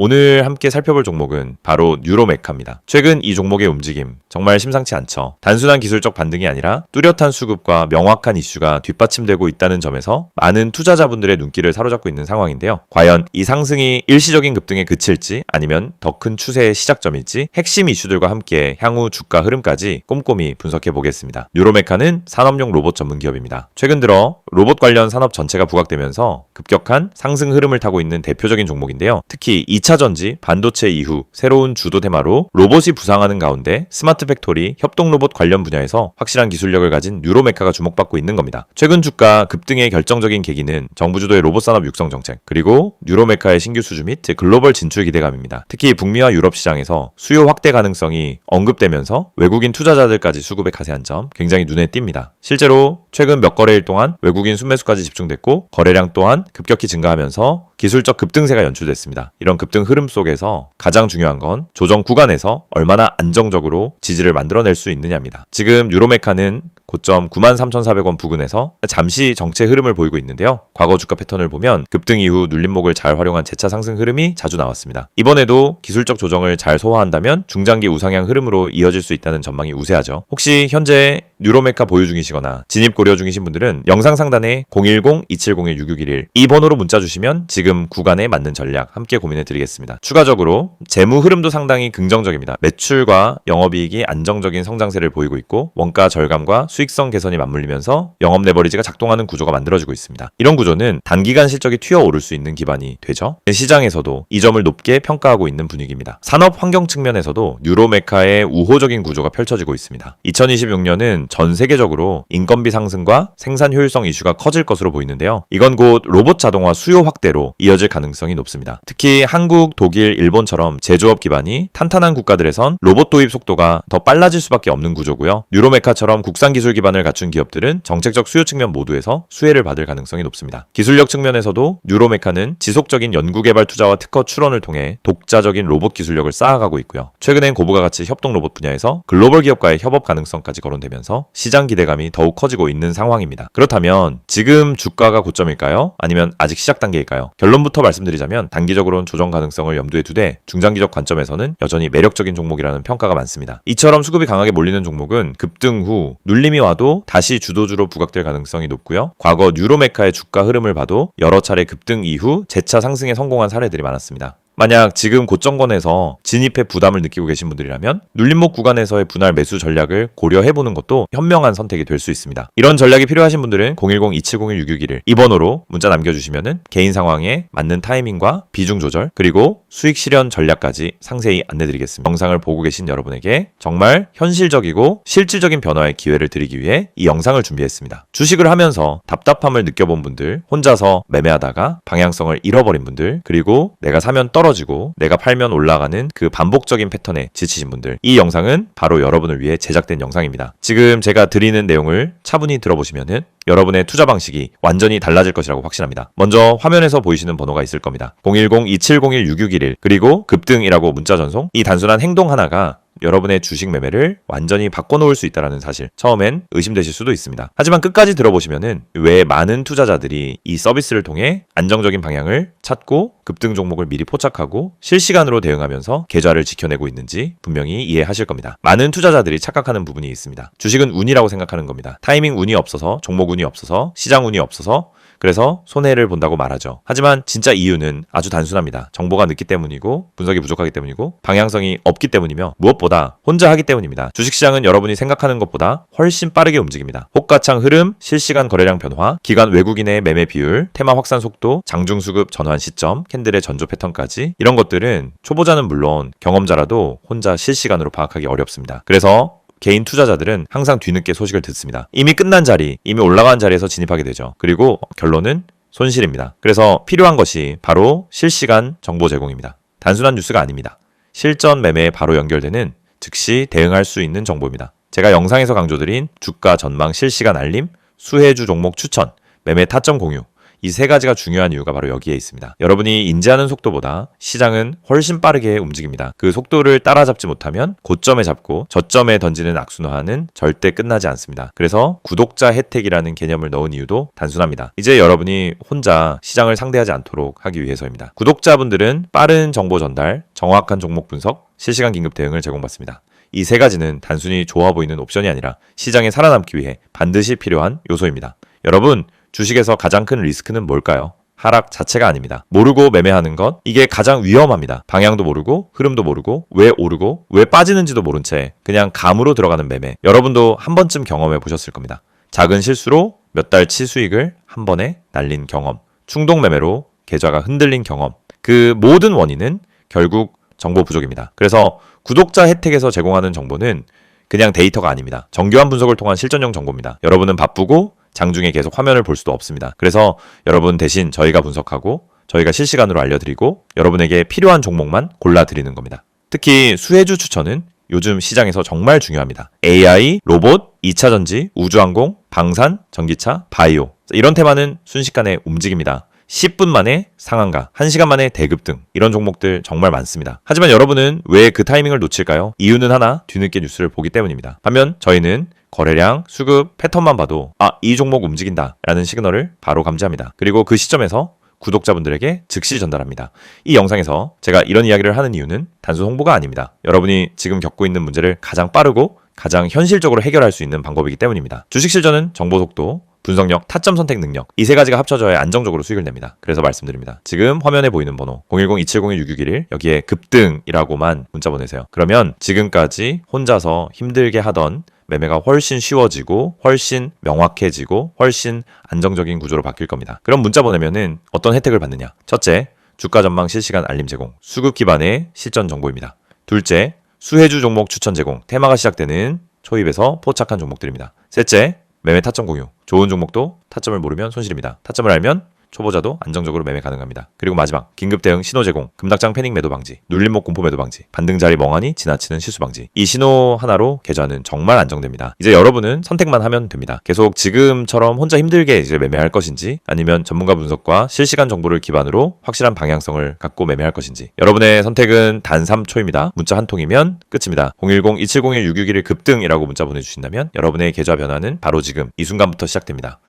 오늘 함께 살펴볼 종목은 바로 뉴로메카입니다. 최근 이 종목의 움직임 정말 심상치 않죠. 단순한 기술적 반등이 아니라 뚜렷한 수급과 명확한 이슈가 뒷받침되고 있다는 점에서 많은 투자자분들의 눈길을 사로잡고 있는 상황인데요. 과연 이 상승이 일시적인 급등에 그칠지 아니면 더 큰 추세의 시작점일지 핵심 이슈들과 함께 향후 주가 흐름까지 꼼꼼히 분석해 보겠습니다. 뉴로메카는 산업용 로봇 전문 기업입니다. 최근 들어 로봇 관련 산업 전체가 부각되면서 급격한 상승 흐름을 타고 있는 대표적인 종목인데요. 특히 2차 전지, 반도체 이후 새로운 주도 테마로 로봇이 부상하는 가운데 스마트 팩토리, 협동 로봇 관련 분야에서 확실한 기술력을 가진 뉴로메카가 주목받고 있는 겁니다. 최근 주가 급등의 결정적인 계기는 정부 주도의 로봇 산업 육성 정책, 그리고 뉴로메카의 신규 수주 및 글로벌 진출 기대감입니다. 특히 북미와 유럽 시장에서 수요 확대 가능성이 언급되면서 외국인 투자자들까지 수급에 가세한 점 굉장히 눈에 띕니다. 실제로 최근 몇 거래일 동안 외국인 순매수까지 집중됐고 거래량 또한 급격히 증가하면서 기술적 급등세가 연출됐습니다. 이런 급등 흐름 속에서 가장 중요한 건 조정 구간에서 얼마나 안정적으로 지지를 만들어낼 수 있느냐입니다. 지금 뉴로메카는 고점 93,400원 부근에서 잠시 정체 흐름을 보이고 있는데요. 과거 주가 패턴을 보면 급등 이후 눌림목을 잘 활용한 재차 상승 흐름이 자주 나왔습니다. 이번에도 기술적 조정을 잘 소화한다면 중장기 우상향 흐름으로 이어질 수 있다는 전망이 우세하죠. 혹시 현재 뉴로메카 보유 중이시거나 진입 고려 중이신 분들은 영상 상단에 010-2701-6611 이 번호로 문자 주시면 지금 구간에 맞는 전략 함께 고민해 드리겠습니다. 추가적으로 재무 흐름도 상당히 긍정적입니다. 매출과 영업이익이 안정적인 성장세를 보이고 있고 원가 절감과 수익성 개선이 맞물리면서 영업 레버리지가 작동하는 구조가 만들어지고 있습니다. 이런 구조는 단기간 실적이 튀어오를 수 있는 기반이 되죠. 시장에서도 이 점을 높게 평가하고 있는 분위기입니다. 산업 환경 측면에서도 뉴로메카의 우호적인 구조가 펼쳐지고 있습니다. 2026년은 전 세계적으로 인건비 상승과 생산 효율성 이슈가 커질 것으로 보이는데요. 이건 곧 로봇 자동화 수요 확대로 이어질 가능성이 높습니다. 특히 한국, 독일, 일본처럼 제조업 기반이 탄탄한 국가들에선 로봇 도입 속도가 더 빨라질 수밖에 없는 구조고요. 뉴로메카처럼 국산 기술 기반을 갖춘 기업들은 정책적 수요 측면 모두에서 수혜를 받을 가능성이 높습니다. 기술력 측면에서도 뉴로메카는 지속적인 연구개발 투자와 특허 출원을 통해 독자적인 로봇 기술력을 쌓아가고 있고요. 최근엔 고부가 가치 협동 로봇 분야에서 글로벌 기업과의 협업 가능성까지 거론되면서 시장 기대감이 더욱 커지고 있는 상황입니다. 그렇다면 지금 주가가 고점일까요? 아니면 아직 시작 단계일까요? 결론부터 말씀드리자면 단기적으로는 조정 가능성을 염두에 두되 중장기적 관점에서는 여전히 매력적인 종목이라는 평가가 많습니다. 이처럼 수급이 강하게 몰리는 종목은 급등 후 눌림이 와도 다시 주도주로 부각될 가능성이 높고요. 과거 뉴로메카의 주가 흐름을 봐도 여러 차례 급등 이후 재차 상승에 성공한 사례들이 많았습니다. 만약 지금 고점권에서 진입해 부담을 느끼고 계신 분들이라면 눌림목 구간에서의 분할 매수 전략을 고려해보는 것도 현명한 선택이 될 수 있습니다. 이런 전략이 필요하신 분들은 010-2701-6611 이 번호로 문자 남겨주시면 개인 상황에 맞는 타이밍과 비중 조절 그리고 수익 실현 전략까지 상세히 안내드리겠습니다. 영상을 보고 계신 여러분에게 정말 현실적이고 실질적인 변화의 기회를 드리기 위해 이 영상을 준비했습니다. 주식을 하면서 답답함을 느껴본 분들, 혼자서 매매하다가 방향성을 잃어버린 분들, 그리고 내가 사면 떨어지고 내가 팔면 올라가는 그 반복적인 패턴에 지치신 분들, 이 영상은 바로 여러분을 위해 제작된 영상입니다. 지금 제가 드리는 내용을 차분히 들어보시면은 여러분의 투자 방식이 완전히 달라질 것이라고 확신합니다. 먼저 화면에서 보이시는 번호가 있을 겁니다. 010-2701-6611 그리고 급등이라고 문자 전송. 이 단순한 행동 하나가 여러분의 주식 매매를 완전히 바꿔놓을 수 있다는 사실 처음엔 의심되실 수도 있습니다. 하지만 끝까지 들어보시면은 왜 많은 투자자들이 이 서비스를 통해 안정적인 방향을 찾고 급등 종목을 미리 포착하고 실시간으로 대응하면서 계좌를 지켜내고 있는지 분명히 이해하실 겁니다. 많은 투자자들이 착각하는 부분이 있습니다. 주식은 운이라고 생각하는 겁니다. 타이밍 운이 없어서, 종목 운이 없어서, 시장 운이 없어서 그래서 손해를 본다고 말하죠. 하지만 진짜 이유는 아주 단순합니다. 정보가 늦기 때문이고 분석이 부족하기 때문이고 방향성이 없기 때문이며 무엇보다 혼자 하기 때문입니다. 주식시장은 여러분이 생각하는 것보다 훨씬 빠르게 움직입니다. 호가창 흐름, 실시간 거래량 변화, 기관 외국인의 매매 비율, 테마 확산 속도, 장중수급 전환 시점, 캔들의 전조 패턴까지 이런 것들은 초보자는 물론 경험자라도 혼자 실시간으로 파악하기 어렵습니다. 그래서 개인 투자자들은 항상 뒤늦게 소식을 듣습니다. 이미 끝난 자리, 이미 올라간 자리에서 진입하게 되죠. 그리고 결론은 손실입니다. 그래서 필요한 것이 바로 실시간 정보 제공입니다. 단순한 뉴스가 아닙니다. 실전 매매에 바로 연결되는 즉시 대응할 수 있는 정보입니다. 제가 영상에서 강조드린 주가 전망 실시간 알림, 수혜주 종목 추천, 매매 타점 공유, 이 세 가지가 중요한 이유가 바로 여기에 있습니다. 여러분이 인지하는 속도보다 시장은 훨씬 빠르게 움직입니다. 그 속도를 따라잡지 못하면 고점에 잡고 저점에 던지는 악순환은 절대 끝나지 않습니다. 그래서 구독자 혜택이라는 개념을 넣은 이유도 단순합니다. 이제 여러분이 혼자 시장을 상대하지 않도록 하기 위해서입니다. 구독자분들은 빠른 정보 전달, 정확한 종목 분석, 실시간 긴급 대응을 제공받습니다. 이 세 가지는 단순히 좋아 보이는 옵션이 아니라 시장에 살아남기 위해 반드시 필요한 요소입니다. 여러분, 주식에서 가장 큰 리스크는 뭘까요? 하락 자체가 아닙니다. 모르고 매매하는 것, 이게 가장 위험합니다. 방향도 모르고, 흐름도 모르고, 왜 오르고, 왜 빠지는지도 모른 채 그냥 감으로 들어가는 매매. 여러분도 한 번쯤 경험해 보셨을 겁니다. 작은 실수로 몇 달치 수익을 한 번에 날린 경험, 충동 매매로 계좌가 흔들린 경험. 그 모든 원인은 결국 정보 부족입니다. 그래서 구독자 혜택에서 제공하는 정보는 그냥 데이터가 아닙니다. 정교한 분석을 통한 실전형 정보입니다. 여러분은 바쁘고 장중에 계속 화면을 볼 수도 없습니다. 그래서 여러분 대신 저희가 분석하고 저희가 실시간으로 알려드리고 여러분에게 필요한 종목만 골라드리는 겁니다. 특히 수혜주 추천은 요즘 시장에서 정말 중요합니다. AI, 로봇, 2차전지, 우주항공, 방산, 전기차, 바이오. 이런 테마는 순식간에 움직입니다. 10분 만에 상한가, 1시간 만에 대급 등 이런 종목들 정말 많습니다. 하지만 여러분은 왜 그 타이밍을 놓칠까요? 이유는 하나, 뒤늦게 뉴스를 보기 때문입니다. 반면 저희는 거래량, 수급, 패턴만 봐도 이 종목 움직인다 라는 시그널을 바로 감지합니다. 그리고 그 시점에서 구독자분들에게 즉시 전달합니다. 이 영상에서 제가 이런 이야기를 하는 이유는 단순 홍보가 아닙니다. 여러분이 지금 겪고 있는 문제를 가장 빠르고 가장 현실적으로 해결할 수 있는 방법이기 때문입니다. 주식 실전은 정보 속도, 분석력, 타점 선택 능력, 이 세 가지가 합쳐져야 안정적으로 수익을 냅니다. 그래서 말씀드립니다. 지금 화면에 보이는 번호 010-2701-6611 여기에 급등이라고만 문자 보내세요. 그러면 지금까지 혼자서 힘들게 하던 매매가 훨씬 쉬워지고 훨씬 명확해지고 훨씬 안정적인 구조로 바뀔 겁니다. 그럼 문자 보내면은 어떤 혜택을 받느냐? 첫째, 주가 전망 실시간 알림 제공, 수급 기반의 실전 정보입니다. 둘째, 수혜주 종목 추천 제공, 테마가 시작되는 초입에서 포착한 종목들입니다. 셋째, 매매 타점 공유, 좋은 종목도 타점을 모르면 손실입니다. 타점을 알면 초보자도 안정적으로 매매 가능합니다. 그리고 마지막, 긴급 대응 신호 제공, 급락장 패닉 매도 방지, 눌림목 공포 매도 방지, 반등 자리 멍하니 지나치는 실수 방지. 이 신호 하나로 계좌는 정말 안정됩니다. 이제 여러분은 선택만 하면 됩니다. 계속 지금처럼 혼자 힘들게 이제 매매할 것인지, 아니면 전문가 분석과 실시간 정보를 기반으로 확실한 방향성을 갖고 매매할 것인지. 여러분의 선택은 단 3초입니다. 문자 한 통이면 끝입니다. 010-2701-6611 급등이라고 문자 보내주신다면 여러분의 계좌 변화는 바로 지금 이 순간부터 시작됩니다.